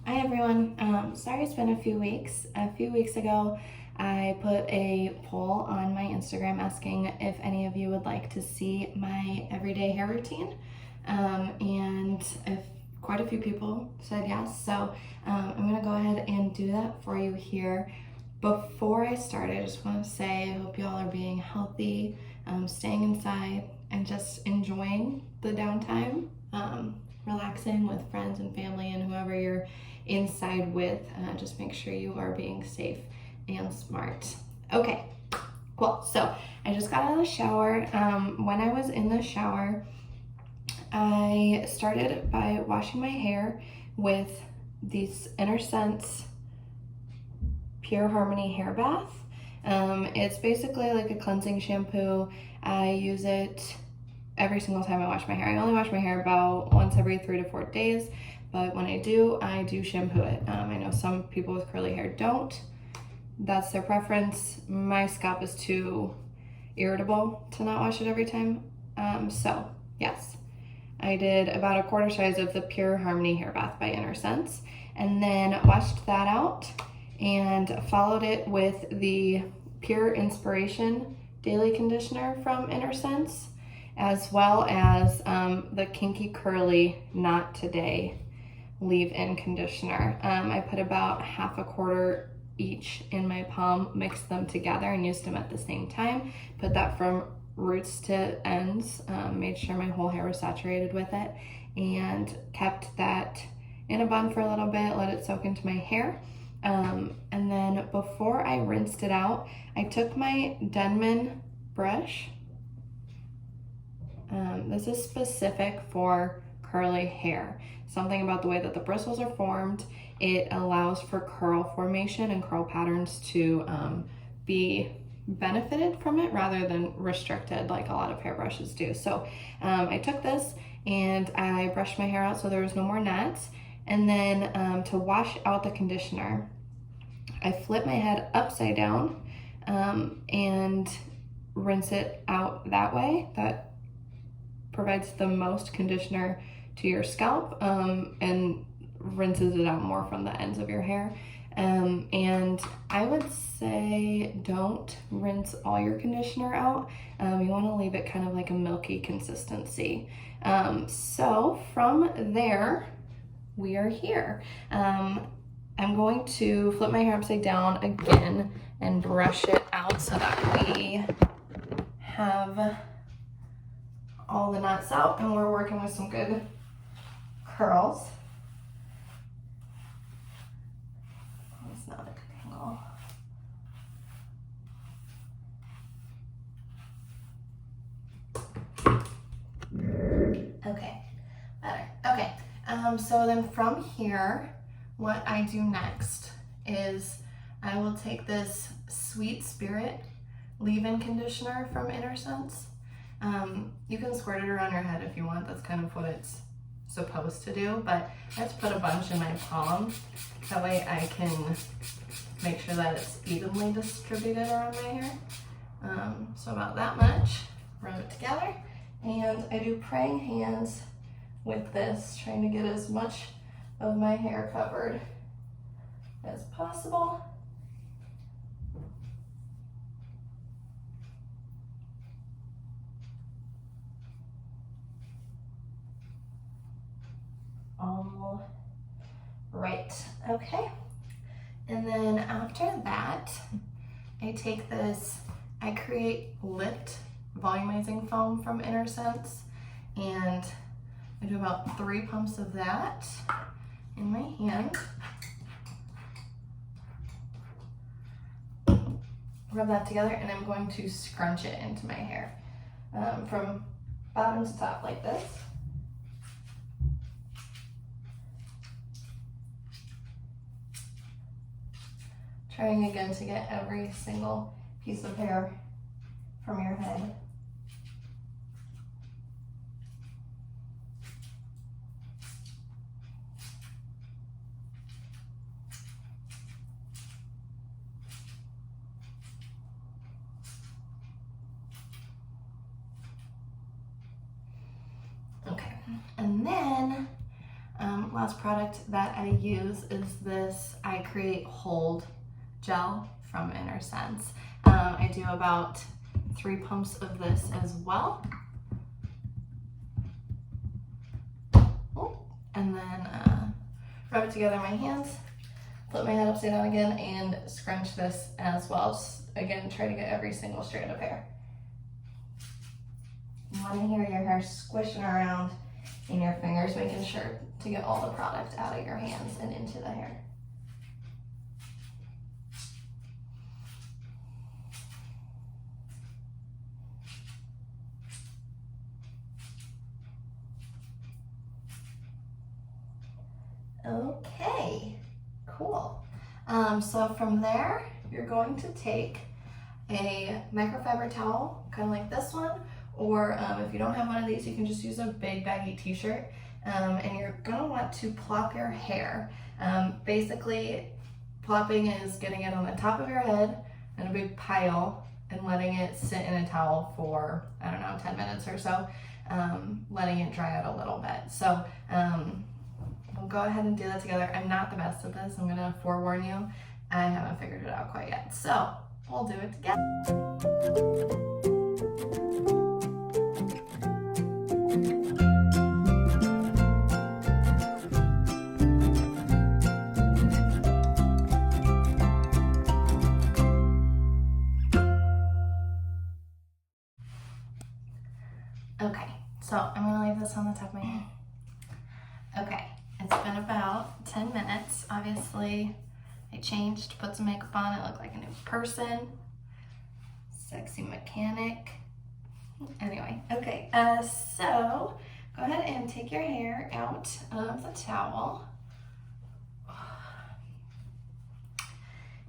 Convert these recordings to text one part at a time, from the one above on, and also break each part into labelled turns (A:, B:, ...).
A: Hi everyone. Sorry it's been a few weeks. A few weeks ago, I put a poll on my Instagram asking if any of you would like to see my everyday hair routine. And if quite a few people said yes, so I'm gonna go ahead and do that for you here. Before I start, I just want to say I hope y'all are being healthy, staying inside, and just enjoying the downtime, relaxing with friends and family and whoever you're inside with. Just make sure you are being safe and smart. Okay, cool. So I just got out of the shower. When I was in the shower, I started by washing my hair with these Inner Sense Pure Harmony hair bath. It's basically like a cleansing shampoo. I use it every single time I wash my hair. I only wash my hair about once every 3 to 4 days, but when I do shampoo it. I know some people with curly hair don't. That's their preference. My scalp is too irritable to not wash it every time. So yes, I did about a quarter size of the Pure Harmony hair bath by Inner Sense, and then washed that out and followed it with the Pure Inspiration Daily Conditioner from Inner Sense, as well as the Kinky-Curly Not Today leave-in conditioner. I put about half a quarter each in my palm, mixed them together and used them at the same time. Put that from roots to ends, made sure my whole hair was saturated with it, and kept that in a bun for a little bit, let it soak into my hair. And then before I rinsed it out, I took my Denman brush. This is specific for curly hair. Something about the way that the bristles are formed, it allows for curl formation and curl patterns to be benefited from it rather than restricted like a lot of hairbrushes do. So I took this and I brushed my hair out so there was no more knots. And then to wash out the conditioner, I flip my head upside down and rinse it out that way. That provides the most conditioner to your scalp and rinses it out more from the ends of your hair. And I would say don't rinse all your conditioner out. You want to leave it kind of like a milky consistency. So from there, we are here. I'm going to flip my hair upside down again and brush it out so that we have all the knots out and we're working with some good curls. It's not a good angle. Okay, better. Okay, so then from here, what I do next is I will take this Sweet Spirit leave-in conditioner from Inner Sense. You can squirt it around your head if you want. That's kind of what it's supposed to do, but I just put a bunch in my palm. That way I can make sure that it's evenly distributed around my hair. So about that much, rub it together. And I do praying hands with this, trying to get as much of my hair covered as possible. All right, okay. And then after that, I take this, I create lipped volumizing foam from Inner Sense, and I do about 3 pumps of that in my hand. Rub that together, and I'm going to scrunch it into my hair from bottom to top like this. Trying again to get every single piece of hair from your head. Okay, and then last product that I use is this I Create Hold gel from Inner Sense. I do about 3 pumps of this as well. And then rub it together in my hands, flip my head upside down again, and scrunch this as well. Just, again, try to get every single strand of hair. You want to hear your hair squishing around in your fingers, making sure to get all the product out of your hands and into the hair. Okay, cool. So from there, you're going to take a microfiber towel, kind of like this one, or if you don't have one of these, you can just use a big baggy t-shirt, and you're gonna want to plop your hair. Basically, plopping is getting it on the top of your head in a big pile and letting it sit in a towel for, I don't know, 10 minutes or so, letting it dry out a little bit. So we'll go ahead and do that together. I'm not the best at this, I'm gonna forewarn you. I haven't figured it out quite yet. So we'll do it together. Okay, so I'm gonna leave this on the top of my head. Okay, it's been about 10 minutes. Obviously, I changed, put some makeup on, I look like a new person. Sexy mechanic. Anyway, okay, so go ahead and take your hair out of the towel.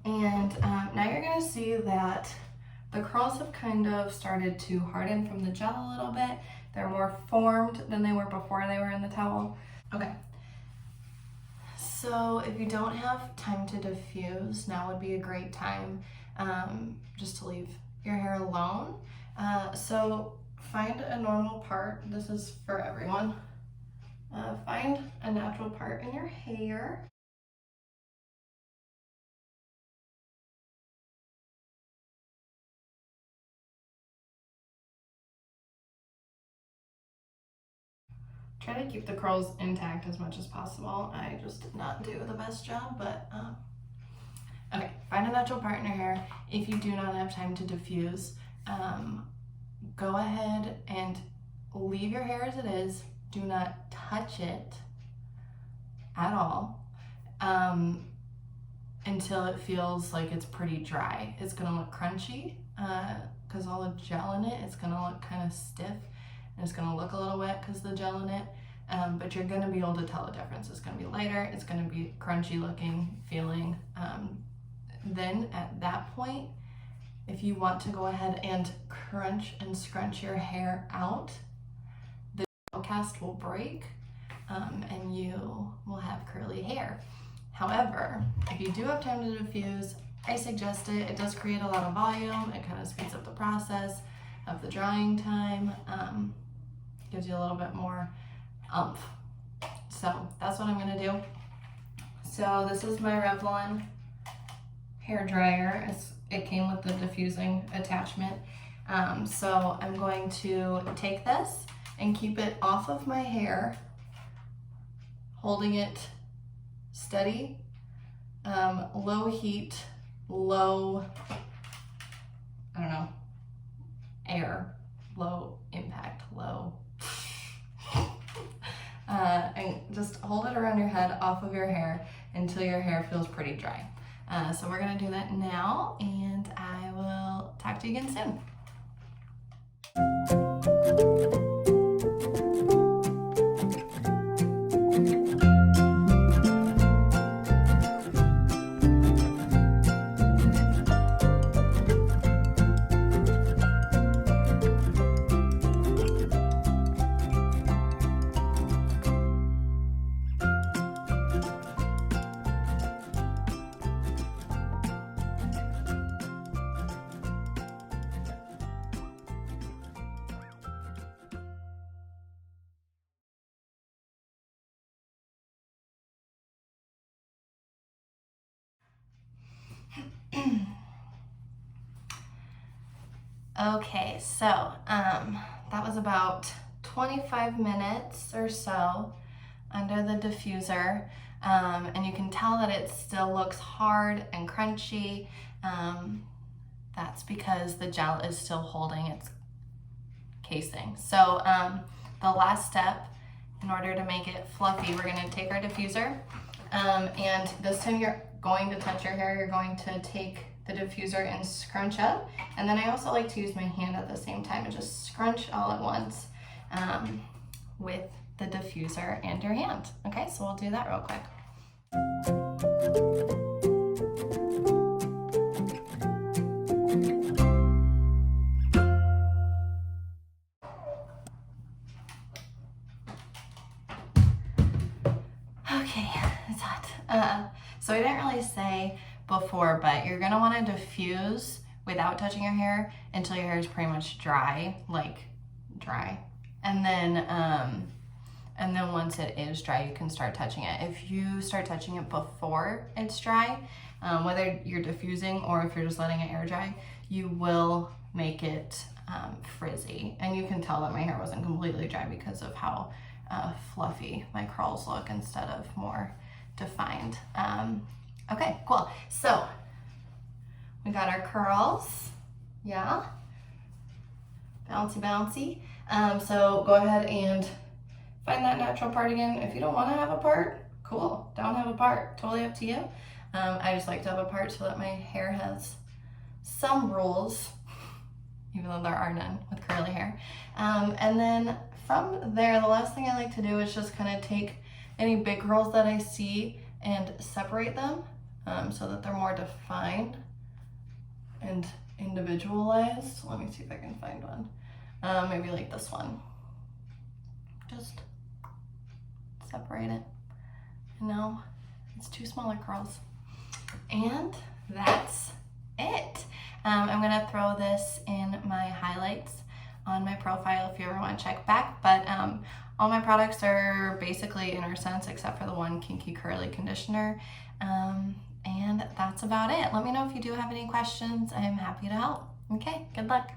A: And now you're gonna see that the curls have kind of started to harden from the gel a little bit. They're more formed than they were before they were in the towel. Okay. So if you don't have time to diffuse, now would be a great time just to leave your hair alone. So find a normal part. This is for everyone. Find a natural part in your hair. Try to keep the curls intact as much as possible. I just did not do the best job, but okay, find a natural part in your hair. If you do not have time to diffuse, go ahead and leave your hair as it is. Do not touch it at all until it feels like it's pretty dry. It's gonna look crunchy because all the gel in it, it's gonna look kind of stiff. And it's gonna look a little wet because of the gel in it, but you're gonna be able to tell the difference. It's gonna be lighter, it's gonna be crunchy looking, feeling. Then at that point, if you want to go ahead and crunch and scrunch your hair out, the gel cast will break and you will have curly hair. However, if you do have time to diffuse, I suggest it. It does create a lot of volume. It kind of speeds up the process of the drying time. Gives you a little bit more oomph. So that's what I'm gonna do. So this is my Revlon hair dryer. It came with the diffusing attachment. So I'm going to take this and keep it off of my hair, holding it steady, low heat, low, I don't know, air, low impact, low. And just hold it around your head off of your hair until your hair feels pretty dry. So we're gonna do that now, and I will talk to you again soon. Okay, so that was about 25 minutes or so under the diffuser, and you can tell that it still looks hard and crunchy. That's because the gel is still holding its casing. So the last step, in order to make it fluffy, we're going to take our diffuser, and this time you're going to touch your hair. You're going to take the diffuser and scrunch up, and then I also like to use my hand at the same time and just scrunch all at once with the diffuser and your hand. Okay, so we'll do that real quick. Okay, it's hot. So I didn't really say before, but you're gonna wanna diffuse without touching your hair until your hair is pretty much dry, like dry. And then once it is dry, you can start touching it. If you start touching it before it's dry, whether you're diffusing or if you're just letting it air dry, you will make it frizzy. And you can tell that my hair wasn't completely dry because of how fluffy my curls look instead of more defined. Okay, cool. So we got our curls, yeah, bouncy, bouncy. So go ahead and find that natural part again. If you don't want to have a part, cool, don't have a part, totally up to you. I just like to have a part so that my hair has some rules, even though there are none with curly hair. And then from there, the last thing I like to do is just kind of take any big curls that I see and separate them so that they're more defined and individualized. Let me see if I can find one. Maybe like this one. Just separate it. No, it's two smaller curls. And that's it. I'm gonna throw this in my highlights on my profile if you ever want to check back, but all my products are basically inner scents except for the one Kinky-Curly conditioner, and that's about it. Let me know if you do have any questions. I'm happy to help. Okay, good luck.